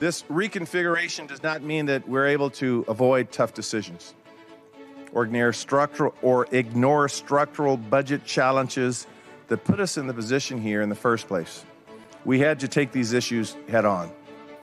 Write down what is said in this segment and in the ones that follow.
This reconfiguration does not mean that we're able to avoid tough decisions or ignore structural budget challenges that put us in the position here in the first place. We had to take these issues head on.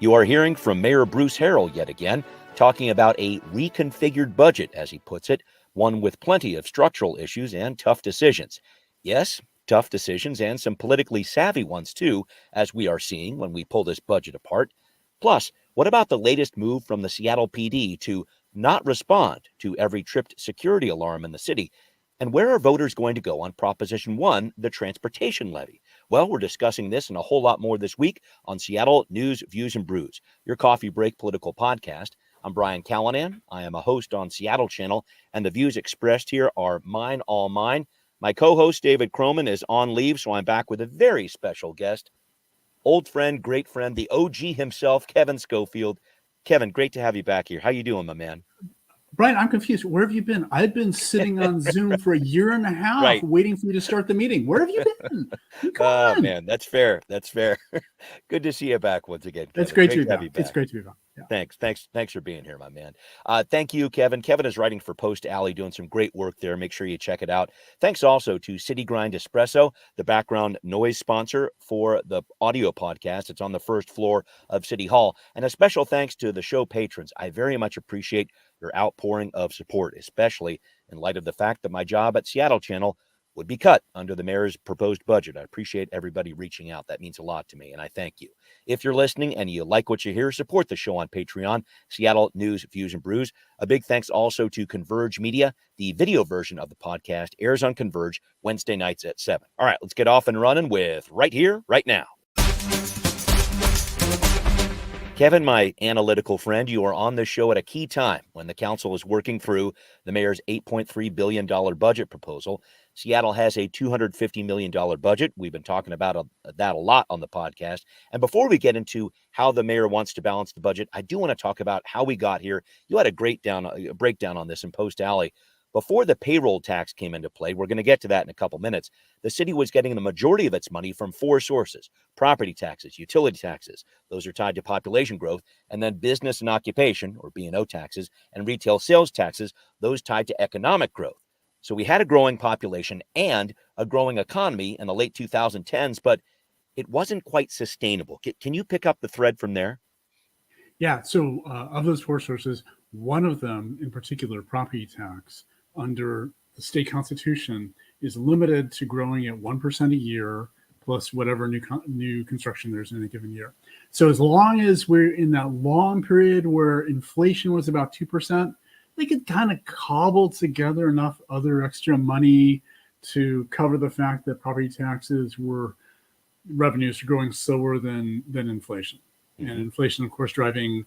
You are hearing from Mayor Bruce Harrell yet again, talking about a reconfigured budget, as he puts it, one with plenty of structural issues and tough decisions. Yes, tough decisions and some politically savvy ones too, as we are seeing when we pull this budget apart. Plus, what about the latest move from the Seattle PD to not respond to every tripped security alarm in the city? And where are voters going to go on Proposition 1, the transportation levy? Well, we're discussing this and a whole lot more this week on Seattle News, Views, and Brews, your coffee break political podcast. I'm Brian Callanan. I am a host on Seattle Channel, and the views expressed here are mine, all mine. My co-host, David Croman, is on leave, so I'm back with a very special guest, old friend, great friend, the OG himself, Kevin Schofield. Kevin, great to have you back here. How you doing, my man? Brian, I'm confused. Where have you been? I've been sitting on Zoom for a year and a half waiting for you to start the meeting. Where have you been? Come on. Man, that's fair. That's fair. Good to see you back once again, Kevin. It's great to be back. It's great to be back. Yeah. Thanks for being here, my man. Thank you, Kevin. Kevin is writing for Post Alley, doing some great work there. Make sure you check it out. Thanks also to City Grind Espresso, the background noise sponsor for the audio podcast. It's on the first floor of City Hall. And a special thanks to the show patrons. I very much appreciate your outpouring of support, especially in light of the fact that my job at Seattle Channel would be cut under the mayor's proposed budget. I appreciate everybody reaching out. That means a lot to me, and I thank you. If you're listening and you like what you hear, support the show on Patreon, Seattle News, Views, and Brews. A big thanks also to Converge Media. The video version of the podcast airs on Converge Wednesday nights at 7. All right, let's get off and running with Right Here, Right Now. Kevin, my analytical friend, you are on the show at a key time when the council is working through the mayor's $8.3 billion budget proposal. Seattle has a $250 million budget. We've been talking about that a lot on the podcast. And before we get into how the mayor wants to balance the budget, I do want to talk about how we got here. You had a breakdown on this in Post Alley. Before the payroll tax came into play, we're going to get to that in a couple minutes, the city was getting the majority of its money from 4 sources: property taxes, utility taxes, those are tied to population growth, and then business and occupation, or B&O taxes, and retail sales taxes, those tied to economic growth. So we had a growing population and a growing economy in the late 2010s, but it wasn't quite sustainable. Can you pick up the thread from there? Yeah, so of those 4 sources, one of them in particular, property tax, under the state constitution is limited to growing at 1% a year plus whatever new construction there's in a given year. So as long as we're in that long period where inflation was about 2%, they could kind of cobble together enough other extra money to cover the fact that property taxes revenues are growing slower than inflation. Mm-hmm. And inflation, of course, driving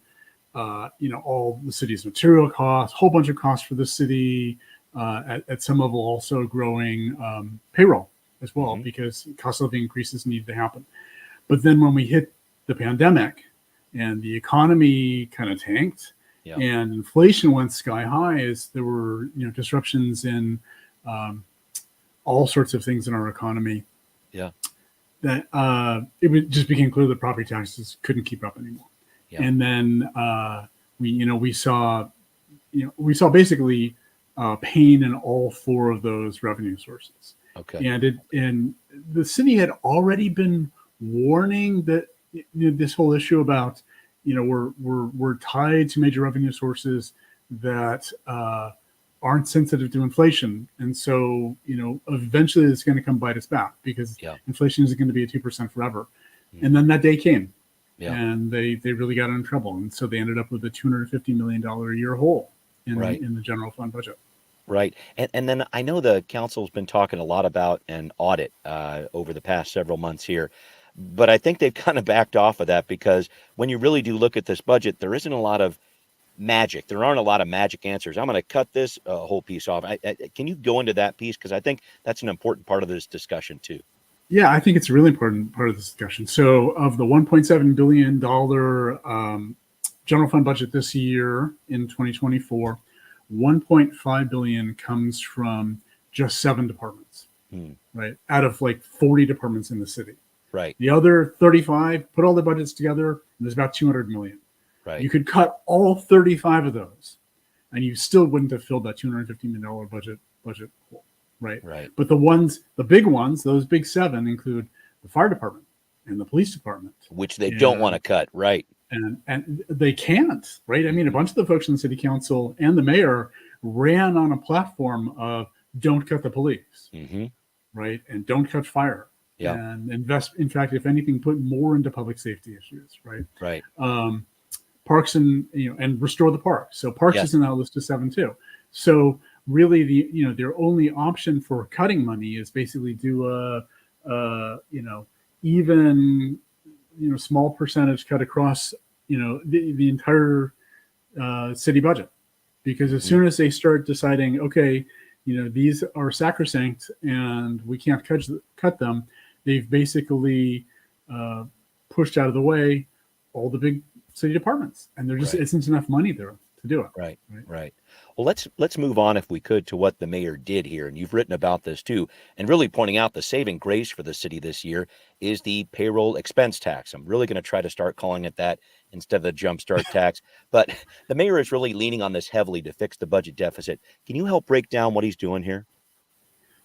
all the city's material costs, whole bunch of costs for the city, at some level also growing payroll as well, mm-hmm. because cost of living increases need to happen. But then when we hit the pandemic and the economy kind of tanked, yeah. and inflation went sky high, as there were disruptions in all sorts of things in our economy, yeah, that just became clear that property taxes couldn't keep up anymore. Yeah. And then we saw basically pain in all 4 of those revenue sources. Okay. And the city had already been warning that this whole issue about we're tied to major revenue sources that aren't sensitive to inflation, and so eventually it's going to come bite us back because inflation isn't going to be at 2% forever. Mm. And then that day came. Yeah. And they really got in trouble. And so they ended up with a $250 million a year hole in the general fund budget. Right. And then I know the council's been talking a lot about an audit over the past several months here. But I think they've kind of backed off of that because when you really do look at this budget, there isn't a lot of magic. There aren't a lot of magic answers. I'm going to cut this whole piece off. Can you go into that piece? Because I think that's an important part of this discussion, too. Yeah, I think it's a really important part of the discussion. So of the $1.7 billion general fund budget this year in 2024, $1.5 billion comes from just 7 departments, right? Out of like 40 departments in the city. Right. The other 35, put all the budgets together, and there's about 200 million. Right. You could cut all 35 of those, and you still wouldn't have filled that $250 million budget hole, right? Right. But the big ones, those big seven include the fire department and the police department, Which they don't want to cut. Right. And they can't, right? I mean, a bunch of the folks in the city council and the mayor ran on a platform of don't cut the police, right? And don't cut fire. Yeah. And invest, in fact, if anything, put more into public safety issues, right? Right. Parks and restore the parks. So parks is in that list of 7 too. So really, their only option for cutting money is basically do a even small percentage cut across the entire city budget, because as soon as they start deciding, okay, these are sacrosanct and we can't cut them, they've basically pushed out of the way all the big city departments, and there just isn't enough money there to do it. Right. Well, let's move on, if we could, to what the mayor did here. And you've written about this too, and really pointing out the saving grace for the city this year is the payroll expense tax. I'm really going to try to start calling it that instead of the jumpstart tax. But the mayor is really leaning on this heavily to fix the budget deficit. Can you help break down what he's doing here?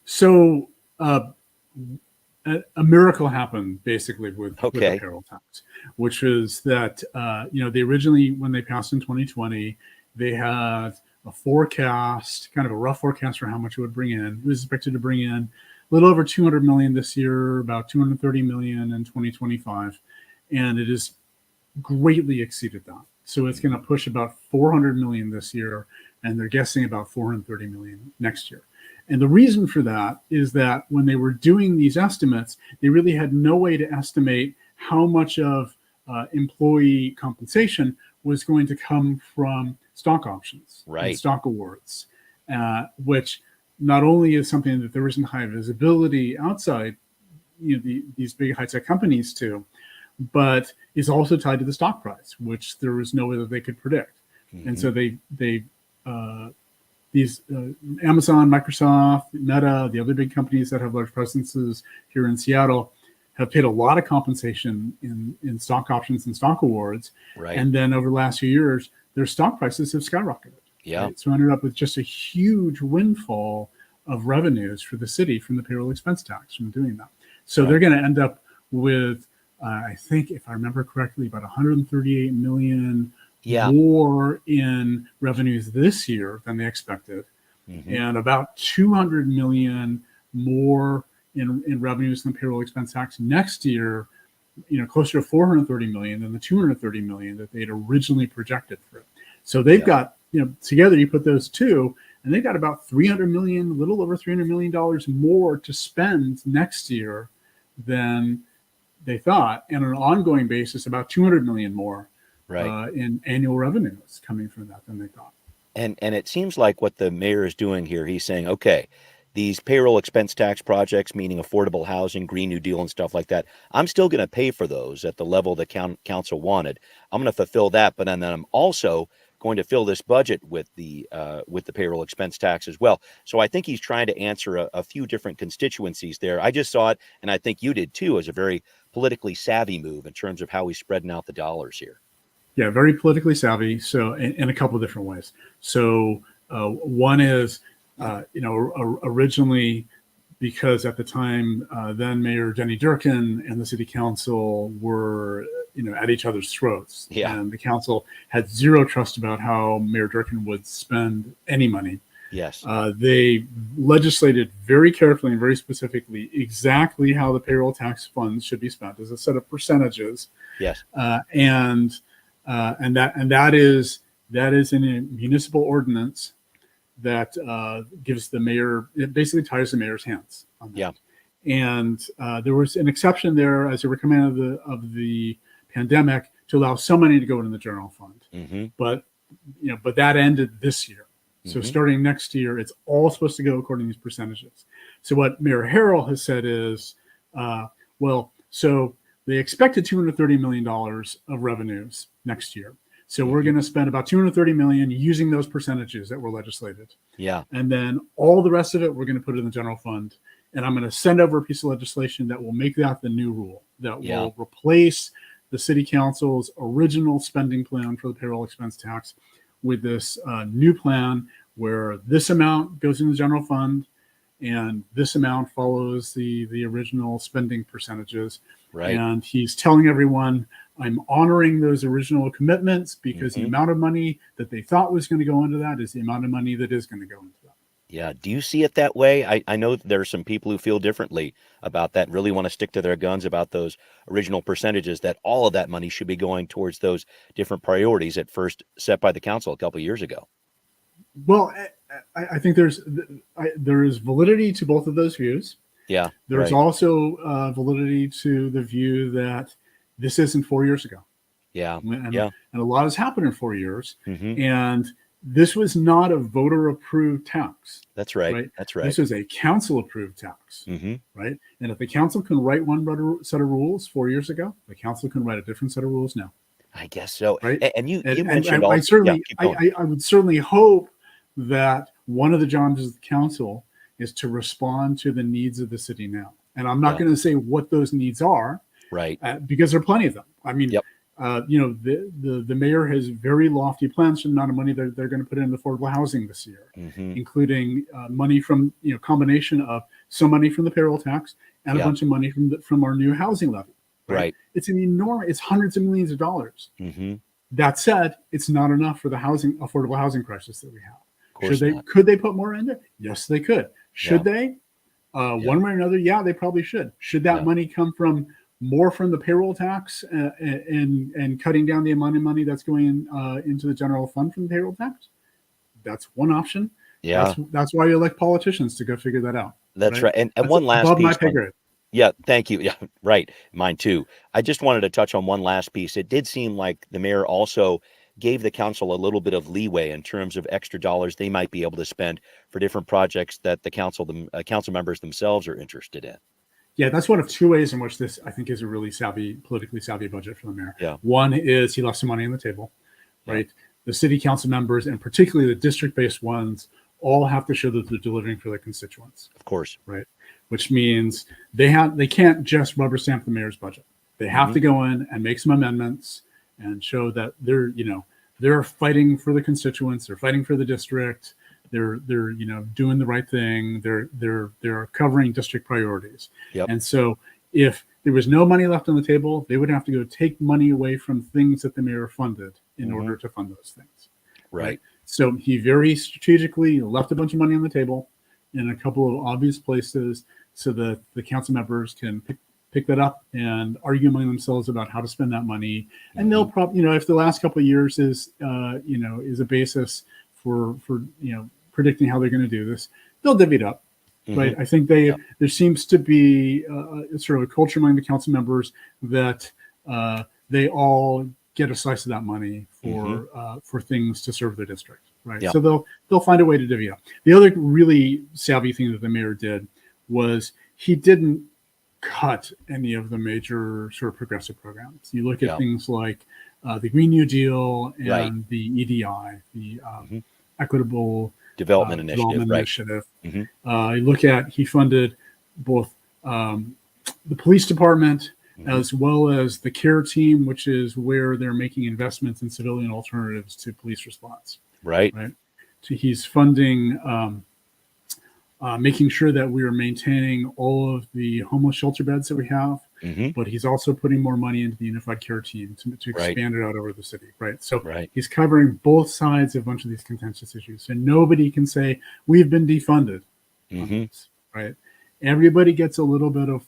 So a miracle happened basically with the payroll tax, which is that they originally, when they passed in 2020, they had a forecast, kind of a rough forecast for how much it would bring in. It was expected to bring in a little over 200 million this year, about 230 million in 2025, and it has greatly exceeded that. So it's going to push about 400 million this year, and they're guessing about 430 million next year. And the reason for that is that when they were doing these estimates, they really had no way to estimate how much of employee compensation was going to come from stock options, and stock awards, which not only is something that there isn't high visibility outside these big high-tech companies to, but is also tied to the stock price, which there was no way that they could predict. And so these Amazon, Microsoft, Meta, the other big companies that have large presences here in Seattle have paid a lot of compensation in stock options and stock awards. Right. And then over the last few years, their stock prices have skyrocketed. Yeah. Right? So ended up with just a huge windfall of revenues for the city from the payroll expense tax from doing that. So they're going to end up with, I think, if I remember correctly, about 138 million more in revenues this year than they expected, and about 200 million more in revenues than payroll expense tax next year, closer to 430 million than the 230 million that they had originally projected for it. So they've got, together you put those two, and they've got about 300 million, a little over $300 million more to spend next year than they thought, and on an ongoing basis, about 200 million more in annual revenues coming from that than they thought. And it seems like what the mayor is doing here, he's saying, okay, these payroll expense tax projects, meaning affordable housing, Green New Deal and stuff like that, I'm still going to pay for those at the level the council wanted. I'm going to fulfill that, but then I'm also going to fill this budget with the payroll expense tax as well. So I think he's trying to answer a few different constituencies there. I just saw it, and I think you did too, as a very politically savvy move in terms of how he's spreading out the dollars here. Yeah, very politically savvy. So in a couple of different ways. So one is, originally, because at the time, then Mayor Jenny Durkin and the city council were, at each other's throats. Yeah. And the council had zero trust about how Mayor Durkin would spend any money. Yes. They legislated very carefully and very specifically exactly how the payroll tax funds should be spent as a set of percentages. Yes. And that is in a municipal ordinance that gives the mayor, it basically ties the mayor's hands on that. Yeah. And there was an exception there as they were coming out of the pandemic to allow some money to go into the general fund. But that ended this year. So starting next year, it's all supposed to go according to these percentages. So what Mayor Harrell has said is, so they expected $230 million of revenues next year. So we're going to spend about 230 million using those percentages that were legislated. Yeah. And then all the rest of it, we're going to put it in the general fund. And I'm going to send over a piece of legislation that will make that the new rule. that Yeah. will replace the city council's original spending plan for the payroll expense tax with this new plan where this amount goes in the general fund and this amount follows the original spending percentages. Right. And he's telling everyone, I'm honoring those original commitments because the amount of money that they thought was going to go into that is the amount of money that is going to go into that. Yeah. Do you see it that way? I know there are some people who feel differently about that, really want to stick to their guns about those original percentages, that all of that money should be going towards those different priorities at first set by the council a couple of years ago. Well, I think there is validity to both of those views. Yeah. There's also validity to the view that this isn't 4 years ago. Yeah. And, Yeah. and a lot has happened in 4 years. Mhm. And this was not a voter approved tax. That's right. Right? That's right. This is a council approved tax. Mhm. Right? And if the council can write one set of rules 4 years ago, the council can write a different set of rules now. I guess so. Right? And you And mentioned I also, certainly, keep going. I would certainly hope that one of the jobs of the council is to respond to the needs of the city now. And I'm not Yeah. going to say what those needs are, Right. because there are plenty of them. I mean, Yep. The mayor has very lofty plans for the amount of money that they're going to put in affordable housing this year, Mhm. including money from, combination of some money from the payroll tax and Yeah. a bunch of money from our new housing levy. Right. It's it's hundreds of millions of dollars. Mhm. That said, it's not enough for the affordable housing crisis that we have. Of course not. Could they put more in there? Yes, they could. Should Yeah. they? One way or another, yeah, they probably should. Should that Yeah. money come from more from the payroll tax and cutting down the amount of money that's going into the general fund from the payroll tax? That's one option. Yeah. That's why you elect politicians to go figure that out. That's right. And That's one last above my piece pay on- grade. Yeah, thank you. Yeah, right. Mine too. I just wanted to touch on one last piece. It did seem like the mayor also gave the council a little bit of leeway in terms of extra dollars they might be able to spend for different projects that the council members themselves are interested in. Yeah, that's one of two ways in which this, I think, is a really politically savvy budget for the mayor. Yeah. One is he left some money on the table, right? The city council members, and particularly the district-based ones, all have to show that they're delivering for their constituents. Of course. Right. Which means they can't just rubber stamp the mayor's budget. They have to go in and make some amendments and show that they're fighting for the constituents, they're fighting for the district, they're doing the right thing, they're covering district priorities. Yep. And so if there was no money left on the table, they would have to go take money away from things that the mayor funded in order to fund those things. Right. So he very strategically left a bunch of money on the table in a couple of obvious places so that the council members can pick that up and argue among themselves about how to spend that money. And they'll probably, if the last couple of years is a basis for predicting how they're going to do this, they'll divvy it up. Right. I think there seems to be sort of a culture among the council members that they all get a slice of that money for things to serve their district. Right. Yeah. So they'll find a way to divvy up. The other really savvy thing that the mayor did was he didn't cut any of the major sort of progressive programs. You look at things like the Green New Deal and the EDI, the Equitable Development Initiative. He funded both the police department as well as the care team, which is where they're making investments in civilian alternatives to police response. Right. So he's funding, making sure that we are maintaining all of the homeless shelter beds that we have, but he's also putting more money into the unified care team to expand it out over the city. Right. So he's covering both sides of a bunch of these contentious issues. And nobody can say we've been defunded. Right. Everybody gets a little bit of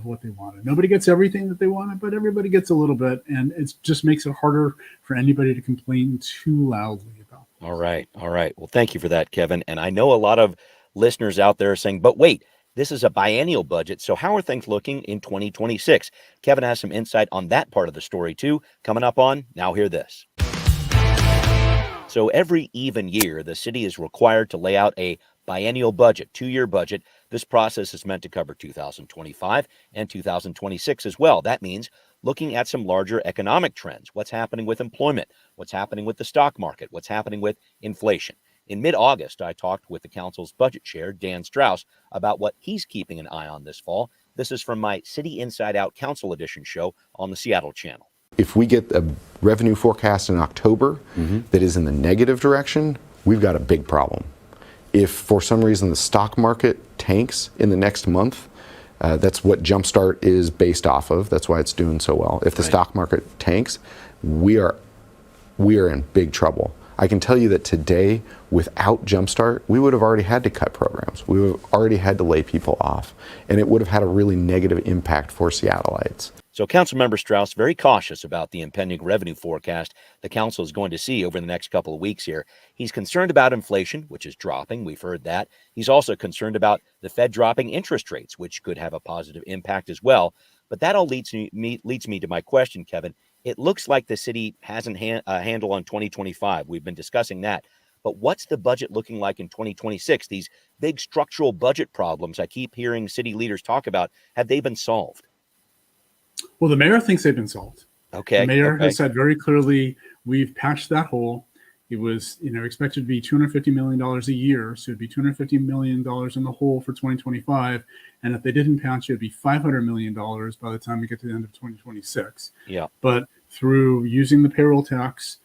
what they wanted. Nobody gets everything that they wanted, but everybody gets a little bit. And it just makes it harder for anybody to complain too loudly about this. All right. All right. Well, thank you for that, Kevin. And I know a lot of listeners out there are saying, but wait, this is a biennial budget. So how are things looking in 2026? Kevin has some insight on that part of the story too. Coming up on Now Hear This. So every even year, the city is required to lay out a biennial budget, 2-year budget. This process is meant to cover 2025 and 2026 as well. That means looking at some larger economic trends. What's happening with employment? What's happening with the stock market? What's happening with inflation? In mid-August, I talked with the council's budget chair, Dan Strauss, about what he's keeping an eye on this fall This is from my City Inside Out Council Edition show on the Seattle channel. If we get a revenue forecast in October that is in the negative direction, we've got a big problem. If for some reason the stock market tanks in the next month, that's what Jumpstart is based off of. That's why it's doing so well. If the stock market tanks, we are in big trouble. I can tell you that today, without Jumpstart, we would have already had to cut programs. We would have already had to lay people off, and it would have had a really negative impact for Seattleites. So Councilmember Strauss very cautious about the impending revenue forecast the council is going to see over the next couple of weeks here. He's concerned about inflation, which is dropping. We've heard that. He's also concerned about the Fed dropping interest rates, which could have a positive impact as well. But that all leads me to my question, Kevin. It looks like the city hasn't a handle on 2025. We've been discussing that. But what's the budget looking like in 2026? These big structural budget problems I keep hearing city leaders talk about, have they been solved? Well, the mayor thinks they've been solved. Okay. The mayor has said very clearly, we've patched that hole. It was, expected to be $250 million a year. So it'd be $250 million in the hole for 2025. And if they didn't patch it, it'd be $500 million by the time we get to the end of 2026. Yeah. But through using the payroll tax,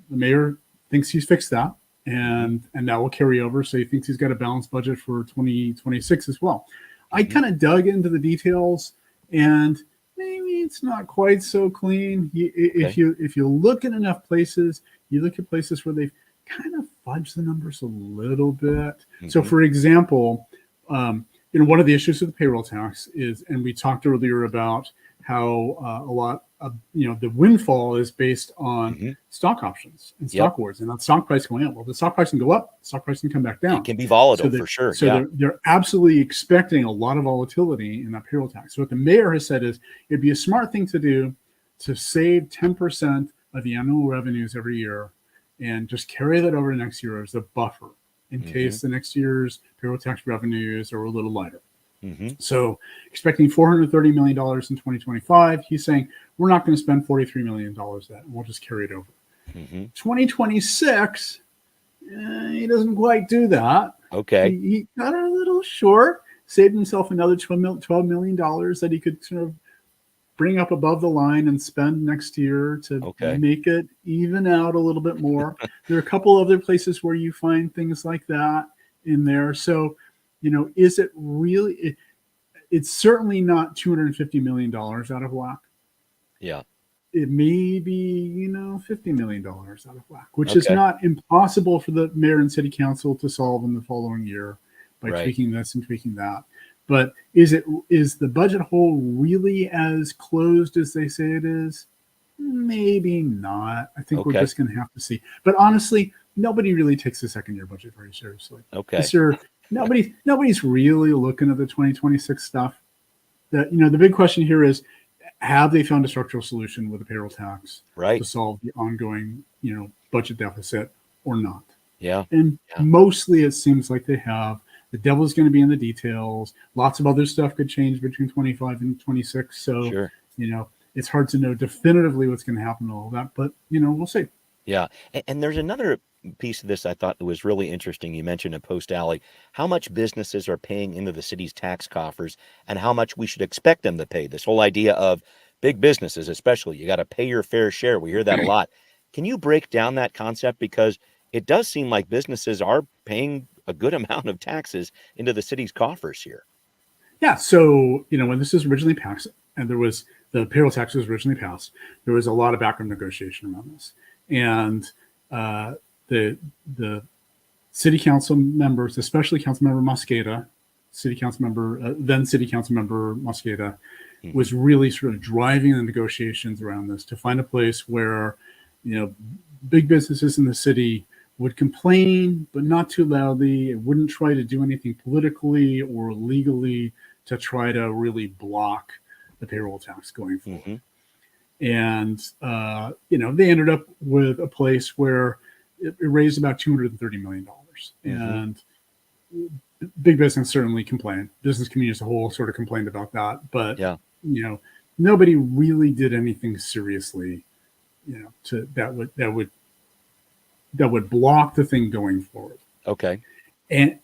the mayor thinks he's fixed that. And that will carry over. So he thinks he's got a balanced budget for 2026 as well. I kind of dug into the details, and maybe it's not quite so clean. If you look at enough places, you look at places where they've kind of fudged the numbers a little bit. So, for example, one of the issues with the payroll tax is, and we talked earlier about how a lot of the windfall is based on stock options and stock awards, and that stock price going up. Well, the stock price can go up, stock price can come back down. It can be volatile for sure. So they're absolutely expecting a lot of volatility in that payroll tax. So what the mayor has said is it'd be a smart thing to do to save 10% of the annual revenues every year and just carry that over to next year as a buffer in case the next year's payroll tax revenues are a little lighter. So expecting $430 million in 2025, he's saying we're not going to spend $43 million that, and we'll just carry it over. 2026, he doesn't quite do that. Okay. He got a little short, saved himself another $12 million that he could sort of bring up above the line and spend next year to make it even out a little bit more. There are a couple other places where you find things like that in there. So, is it really? It's certainly not $250 million out of whack. Yeah. It may be, $50 million out of whack, which is not impossible for the mayor and city council to solve in the following year by tweaking this and tweaking that. But is the budget hole really as closed as they say it is? Maybe not. I think we're just going to have to see. But honestly, nobody really takes the second year budget very seriously. Nobody's really looking at the 2026 stuff. The big question here is, have they found a structural solution with the payroll tax to solve the ongoing, budget deficit or not? Yeah. And mostly it seems like they have. The devil's going to be in the details. Lots of other stuff could change between 25 and 26. So, it's hard to know definitively what's going to happen to all that, but, we'll see. Yeah. And there's another piece of this I thought was really interesting. You mentioned in Post Alley how much businesses are paying into the city's tax coffers and how much we should expect them to pay. This whole idea of big businesses, especially, you got to pay your fair share. We hear that a lot. Can you break down that concept? Because it does seem like businesses are paying a good amount of taxes into the city's coffers here. Yeah. So, when this was originally passed and the payroll tax was originally passed, there was a lot of backroom negotiation around this. And the city council members, especially Councilmember Mosqueda, then City Councilmember Mosqueda, was really sort of driving the negotiations around this to find a place where, big businesses in the city would complain, but not too loudly. It wouldn't try to do anything politically or legally to try to really block the payroll tax going forward. And, they ended up with a place where it raised about $230 million. And big business certainly complained. Business community as a whole sort of complained about that. But, nobody really did anything seriously, that would block the thing going forward. Okay. And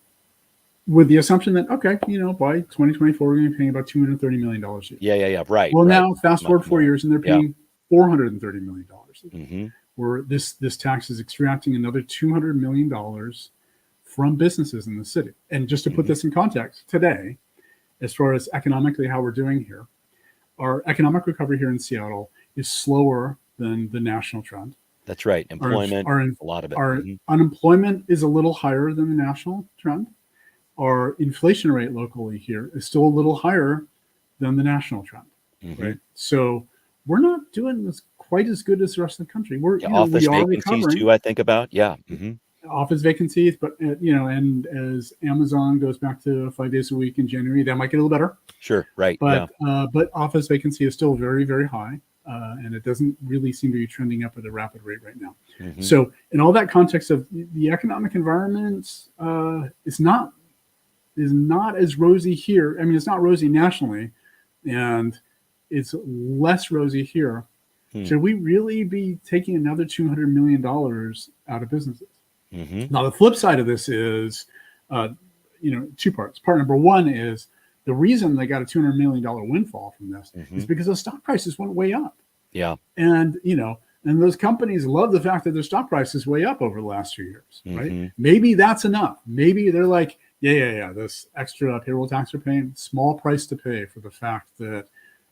with the assumption that, okay, by 2024, we're going to be paying about $230 million a year. Yeah. Right. Well, right. now fast forward 4 years and they're paying $430 million a year. Mm-hmm. Where this tax is extracting another $200 million from businesses in the city. And just to put this in context, today, as far as economically how we're doing here, our economic recovery here in Seattle is slower than the national trend. That's right. Employment, a lot of it. Our unemployment is a little higher than the national trend. Our inflation rate locally here is still a little higher than the national trend, right? So we're not doing quite as good as the rest of the country. Office vacancies too, I think about. Yeah. Office vacancies, but and as Amazon goes back to 5 days a week in January, that might get a little better. Sure, right. But office vacancy is still very, very high, and it doesn't really seem to be trending up at a rapid rate right now. So, in all that context of the economic environment, is not as rosy here. I mean, it's not rosy nationally, and it's less rosy here. Should we really be taking another $200 million out of businesses? Now, the flip side of this is, two parts. Part number one is the reason they got a $200 million windfall from this is because the stock prices went way up. Yeah. And, and those companies love the fact that their stock prices way up over the last 2 years, right? Maybe that's enough. Maybe they're like, yeah, this extra payroll tax we're paying, small price to pay for the fact that,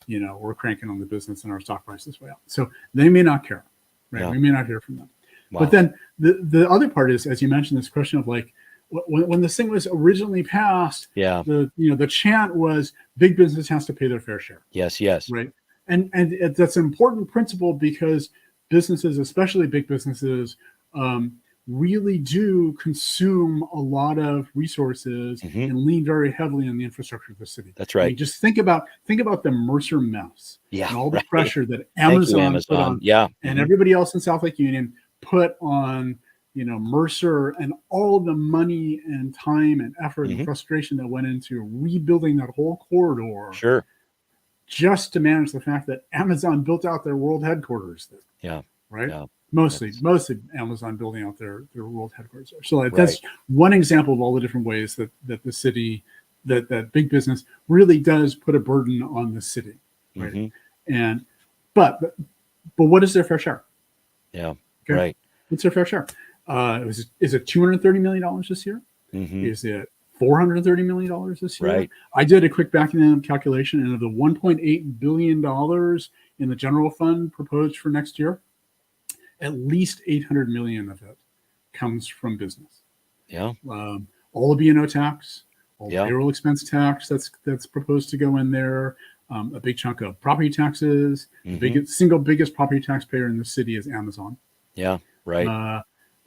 we're cranking on the business and our stock prices way up. So they may not care, right? We may not hear from them. Wow. But then the other part is, as you mentioned, this question of like, when this thing was originally passed, the chant was big business has to pay their fair share. Yes. Right. And that's an important principle because businesses, especially big businesses, really do consume a lot of resources and lean very heavily on the infrastructure of the city. That's right. I mean, just think about the Mercer mess and all the pressure that Amazon put on, and everybody else in South Lake Union put on, Mercer, and all the money and time and effort and frustration that went into rebuilding that whole corridor. Sure. Just to manage the fact that Amazon built out their world headquarters there. Yeah. Right. Yeah. Mostly Amazon building out their world headquarters there. So that's one example of all the different ways that the city, that big business really does put a burden on the city. Right. And but what is their fair share? Yeah. Okay? Right. What's their fair share? Is it $230 million this year? Is it $430 million this year? Right. I did a quick back of the envelope calculation, and of the $1.8 billion in the general fund proposed for next year, at least $800 million of it comes from business. Yeah. All the B&O tax, all the payroll expense tax that's proposed to go in there, a big chunk of property taxes. The single biggest property taxpayer in the city is Amazon. Yeah. Right.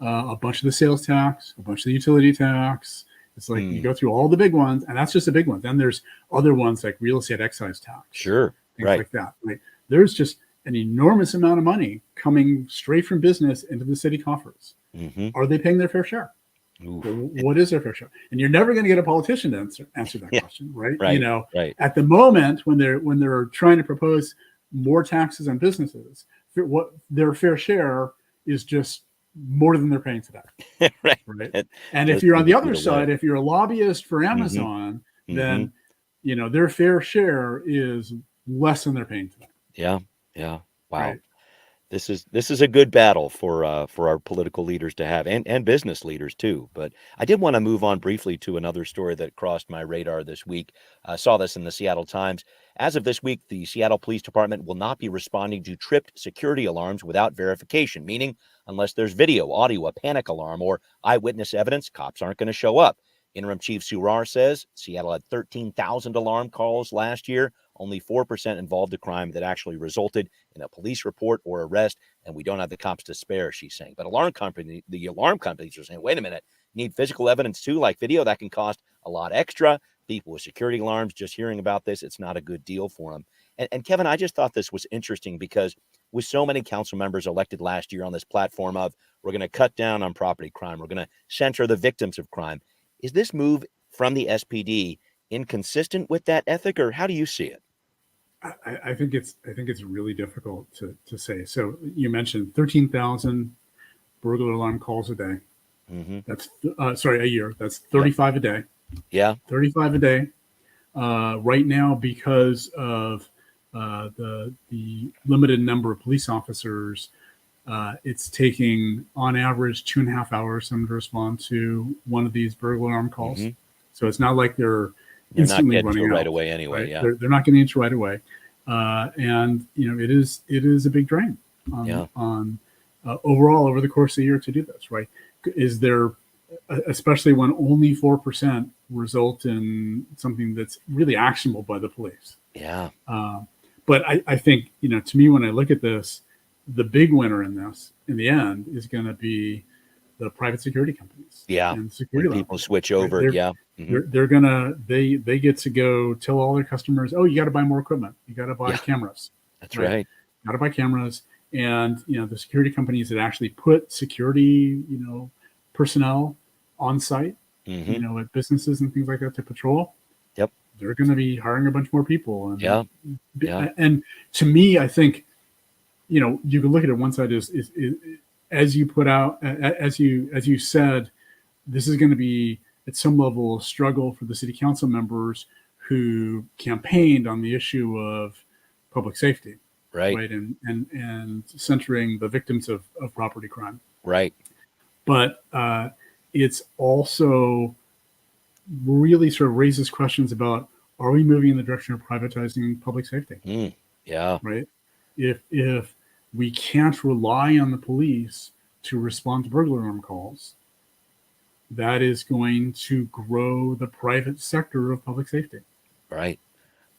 A bunch of the sales tax, a bunch of the utility tax. It's like you go through all the big ones, and that's just a big one. Then there's other ones like real estate excise tax. Sure. Things like that. Right. There's just an enormous amount of money coming straight from business into the city coffers. Are they paying their fair share? What is their fair share? And you're never going to get a politician to answer that question, right? Right. At the moment when they're trying to propose more taxes on businesses, what their fair share is just more than they're paying today. Right. And if you're on the other side, if you're a lobbyist for Amazon, then their fair share is less than they're paying today. Yeah. Wow. Right. This is a good battle for our political leaders to have, and business leaders too. But I did want to move on briefly to another story that crossed my radar this week. I saw this in the Seattle Times. As of this week, the Seattle Police Department will not be responding to tripped security alarms without verification, meaning unless there's video, audio, a panic alarm, or eyewitness evidence, cops aren't going to show up. Interim Chief Surar says Seattle had 13,000 alarm calls last year. Only 4% involved a crime that actually resulted in a police report or arrest, and we don't have the cops to spare, she's saying. But the alarm companies are saying, wait a minute, you need physical evidence too, like video, that can cost a lot extra. People with security alarms, just hearing about this, it's not a good deal for them. And Kevin, I just thought this was interesting because with so many council members elected last year on this platform of we're going to cut down on property crime, we're going to censor the victims of crime, is this move from the SPD inconsistent with that ethic, or how do you see it? I think it's really difficult to say. So you mentioned 13,000 burglar alarm calls a day. That's a year. That's 35 a day. Yeah. 35 a day. Right now, because of the limited number of police officers, it's taking on average 2.5 hours for them to respond to one of these burglar alarm calls. Mhm. So it's not like they're They're not instantly getting to running it out right away anyway. right? Yeah. They're not getting into right away, and it is a big drain on overall over the course of the year to do this. Right? Is there, especially when only 4% result in something that's really actionable by the police? Yeah. But I think to me, when I look at this, the big winner in this, in the end, is going to be the private security companies. Yeah. And security When people levels. switch over. They're, Yeah. they're gonna they get to go tell all their customers, oh, you got to buy more equipment, you got to buy cameras. That's right. Got to buy cameras, and the security companies that actually put security personnel on site, at businesses and things like that to patrol. Yep. They're going to be hiring a bunch more people. And Yeah. And to me, I think you can look at it. One side is as you put out, as you said, this is going to be at some level a struggle for the city council members who campaigned on the issue of public safety, Right. and centering the victims of property crime. Right. But it's also really sort of raises questions about, are we moving in the direction of privatizing public safety? Yeah. Right. If we can't rely on the police to respond to burglar alarm calls, that is going to grow the private sector of public safety. Right.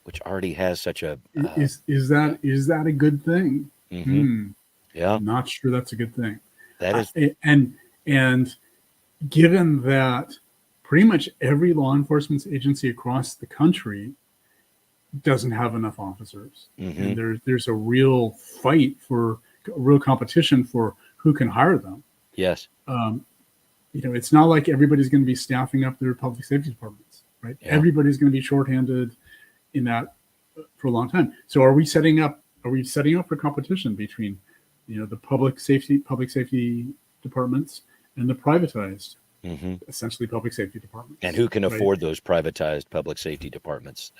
Which already has such a Is that a good thing? Yeah. I'm not sure that's a good thing. That is and given that pretty much every law enforcement agency across the country doesn't have enough officers, and there's a real fight for real competition for who can hire them. Yes. It's not like everybody's going to be staffing up their public safety departments, right? Yeah. Everybody's going to be shorthanded in that for a long time. So are we setting up for competition between the public safety departments and the privatized essentially public safety departments? And who can afford those privatized public safety departments?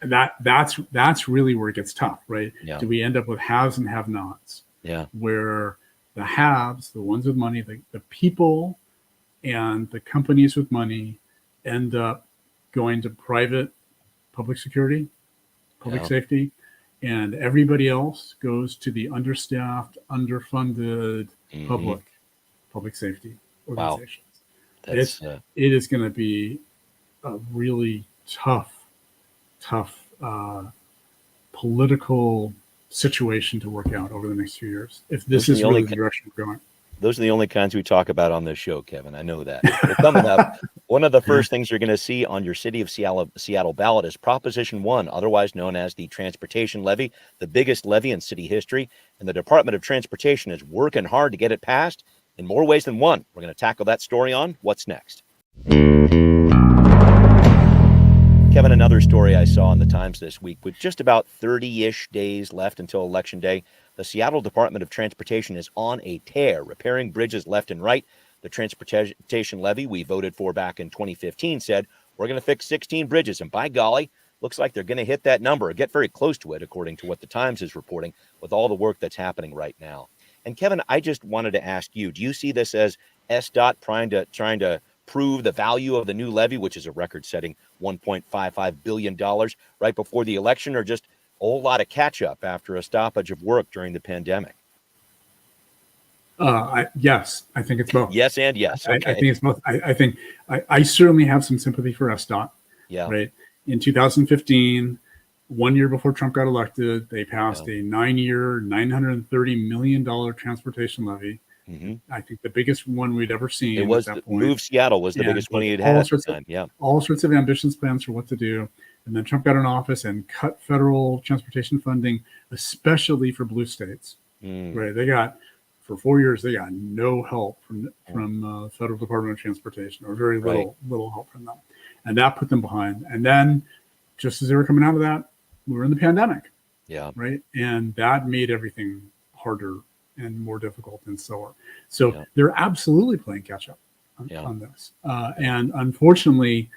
That's really where it gets tough, right? Yeah. Do we end up with haves and have-nots? Yeah. Where the haves, the ones with money, the people and the companies with money end up going to private public security, public safety, and everybody else goes to the understaffed, underfunded public safety organizations. Wow. It is going to be a really tough political situation to work out over the next few years if this is really the direction we're going. Those are the only kinds we talk about on this show, Kevin. I know that. Well, coming up, one of the first things you're going to see on your City of Seattle ballot is Proposition 1, otherwise known as the Transportation Levy, the biggest levy in city history. And the Department of Transportation is working hard to get it passed in more ways than one. We're going to tackle that story on What's Next. Kevin, another story I saw in the Times this week, with just about 30-ish days left until Election Day, the Seattle Department of Transportation is on a tear, repairing bridges left and right. The transportation levy we voted for back in 2015 said, we're going to fix 16 bridges. And by golly, looks like they're going to hit that number or get very close to it, according to what the Times is reporting, with all the work that's happening right now. And Kevin, I just wanted to ask you, do you see this as SDOT trying to prove the value of the new levy, which is a record-setting $1.55 billion right before the election, or just a whole lot of catch-up after a stoppage of work during the pandemic? Yes, I think it's both. Yes and yes. Okay. I think it's both. I think I certainly have some sympathy for SDOT. Yeah. Right. In 2015, 1 year before Trump got elected, they passed a 9-year, $930 million transportation levy. I think the biggest one we'd ever seen. It was at that point. Move Seattle was the biggest one he'd had at the time. Yeah. All sorts of ambitious plans for what to do. And then Trump got in office and cut federal transportation funding, especially for blue states. Right. They got, for 4 years, they got no help from Federal Department of Transportation, or very little help from them. And that put them behind. And then just as they were coming out of that, we were in the pandemic. Yeah. Right. And that made everything harder and more difficult and so on. So they're absolutely playing catch up on this. And unfortunately,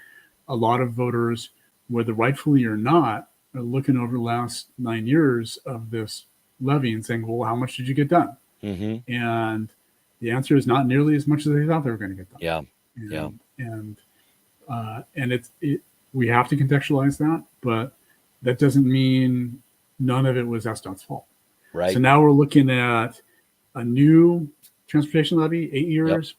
a lot of voters, whether rightfully or not, are looking over the last 9 years of this levy and saying, well, how much did you get done? Mm-hmm. And the answer is not nearly as much as they thought they were going to get done. Yeah. And we have to contextualize that, but that doesn't mean none of it was SDOT's fault. Right. So now we're looking at a new transportation levy, 8 years,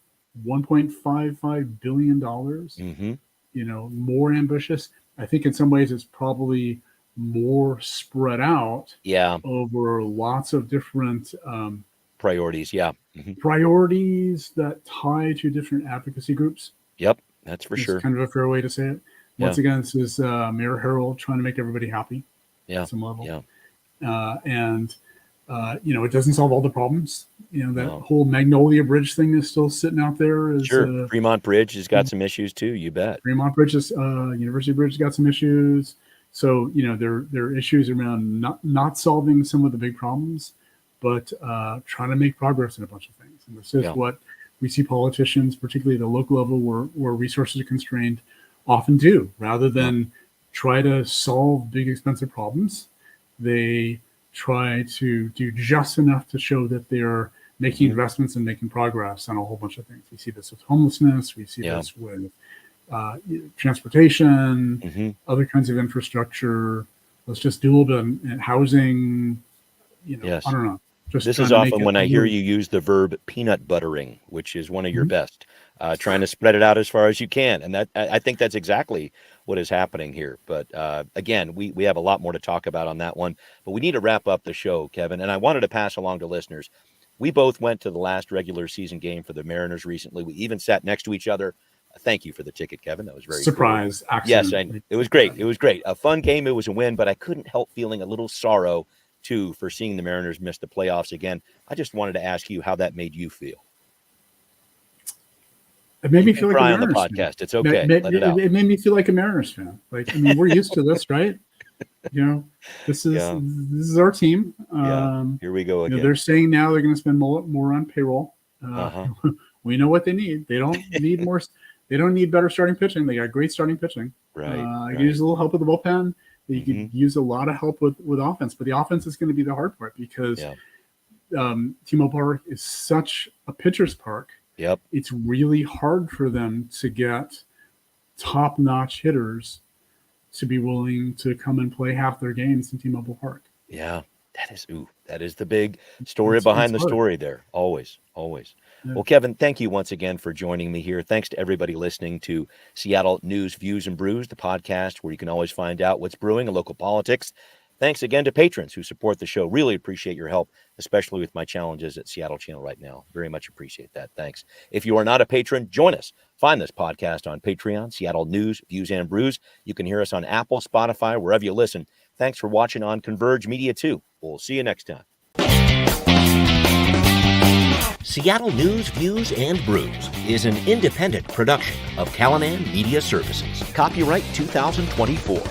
$1.55 billion. Mm-hmm. More ambitious. I think in some ways it's probably more spread out over lots of different priorities. Yeah. Mm-hmm. Priorities that tie to different advocacy groups. Yep. That's for sure. It's kind of a fair way to say it. Once again, this is Mayor Harrell trying to make everybody happy at some level. Yeah. It doesn't solve all the problems. That whole Magnolia Bridge thing is still sitting out there. Sure. Fremont Bridge has got some issues too, you bet. Fremont Bridge University Bridge has got some issues. So, there are issues around not solving some of the big problems, but trying to make progress in a bunch of things. And this is what we see politicians, particularly at the local level where resources are constrained, often do. Rather than try to solve big, expensive problems, they try to do just enough to show that they're making investments and making progress on a whole bunch of things. We see this with homelessness. We see this with transportation, other kinds of infrastructure. Let's just do a little bit in housing. I don't know. This is often when I hear you use the verb peanut buttering, which is one of your best, trying to spread it out as far as you can. And that I think that's exactly what is happening here. But again, we have a lot more to talk about on that one. But we need to wrap up the show, Kevin. And I wanted to pass along to listeners. We both went to the last regular season game for the Mariners recently. We even sat next to each other. Thank you for the ticket, Kevin. That was very surprise. Cool. Yes, it was great. It was great. A fun game. It was a win, but I couldn't help feeling a little sorrow too for seeing the Mariners miss the playoffs again. I just wanted to ask you how that made you feel. It made me feel like a Mariners on the podcast. Fan. It's okay. It made me feel like a Mariners fan. We're used to this, right? This is our team. Here we go again. They're saying now they're going to spend more on payroll. We know what they need. They don't need more. They don't need better starting pitching. They got great starting pitching. Right. You use a little help with the bullpen. You could use a lot of help with offense, but the offense is going to be the hard part because T-Mobile Park is such a pitcher's park. Yep. It's really hard for them to get top-notch hitters to be willing to come and play half their games in T-Mobile Park. Yeah, that is the big story behind the story there. Always. Yeah. Well, Kevin, thank you once again for joining me here. Thanks to everybody listening to Seattle News, Views, and Brews, the podcast where you can always find out what's brewing in local politics. Thanks again to patrons who support the show. Really appreciate your help, especially with my challenges at Seattle Channel right now. Very much appreciate that. Thanks. If you are not a patron, join us. Find this podcast on Patreon, Seattle News, Views, and Brews. You can hear us on Apple, Spotify, wherever you listen. Thanks for watching on Converge Media, too. We'll see you next time. Seattle News, Views, and Brews is an independent production of Callanan Media Services. Copyright 2024.